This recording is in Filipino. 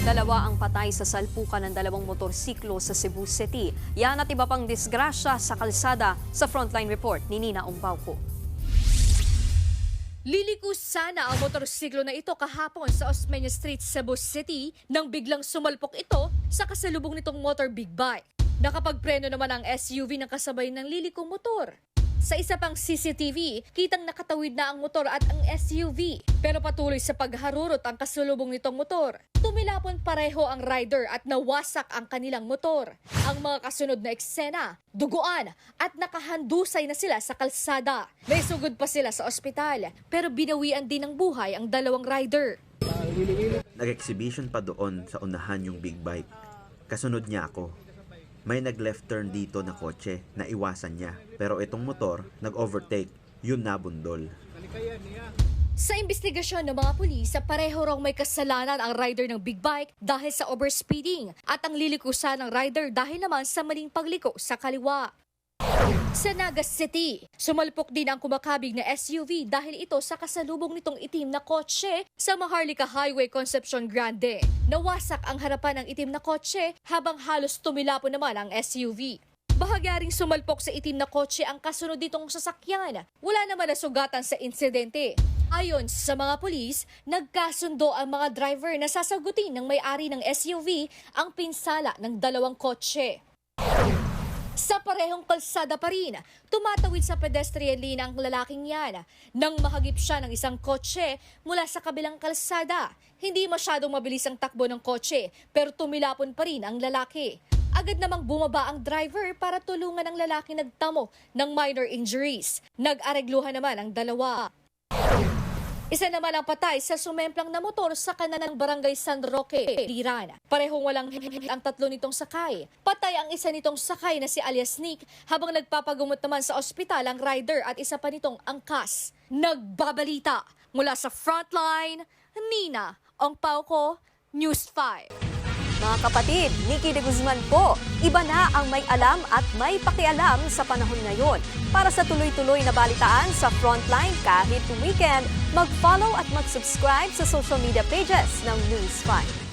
Dalawa ang patay sa salpukan ng dalawang motorsiklo sa Cebu City. Yan at iba pang disgrasya sa kalsada sa Frontline Report ni Nina Umbauco. Liliko sana ang motorsiklo na ito kahapon sa Osmeña Street, Cebu City nang biglang sumalpok ito sa kasalubong nitong motor big bike. Nakapagpreno naman ang SUV ng kasabay ng lilikong motor. Sa isa pang CCTV, kitang nakatawid na ang motor at ang SUV. Pero patuloy sa pagharurot ang kasalubong nitong motor. Tumilapon pareho ang rider at nawasak ang kanilang motor. Ang mga kasunod na eksena, duguan at nakahandusay na sila sa kalsada. May sugod pa sila sa ospital, pero binawian din ng buhay ang dalawang rider. Nag-exhibition pa doon sa unahan yung big bike. Kasunod niya ako. May nag-left turn dito na kotse na iwasan niya. Pero itong motor, nag-overtake. Yun nabundol. Sa investigasyon ng mga pulis, pareho raw may kasalanan ang rider ng big bike dahil sa overspeeding at ang lilikusan ng rider dahil naman sa maling pagliko sa kaliwa. Sa Naga City, sumalpok din ang kumakabig na SUV dahil ito sa kasalubong nitong itim na kotse sa Maharlika Highway, Concepcion Grande. Nawasak ang harapan ng itim na kotse habang halos tumilapon naman ang SUV. Bahagyaring sumalpok sa itim na kotse ang kasunod ditong sasakyan. Wala naman nasugatan sa insidente. Ayon sa mga pulis, nagkasundo ang mga driver na sasagutin ng may-ari ng SUV ang pinsala ng dalawang kotse. Sa parehong kalsada pa rin, tumatawid sa pedestrian lane ang lalaking yan nang mahagip siya ng isang kotse mula sa kabilang kalsada. Hindi masyadong mabilis ang takbo ng kotse pero tumilapon pa rin ang lalaki. Agad namang bumaba ang driver para tulungan ang lalaki nagtamo ng minor injuries. Nag-aregluhan naman ang dalawa. Isa naman ang patay sa sumemplang na motor sa kanan ng Barangay San Roque, Liran. Parehong walang ang tatlo nitong sakay. Patay ang isa nitong sakay na si alias Nick habang nagpapagumot naman sa ospital ang rider at isa pa nitong angkas. Nagbabalita mula sa Frontline, Nina Umbauco, News 5. Mga kapatid, Nikki de Guzman po. Iba na ang may alam at may pakialam sa panahon ngayon. Para sa tuloy-tuloy na balitaan sa Frontline kahit weekend, mag-follow at mag-subscribe sa social media pages ng News 5.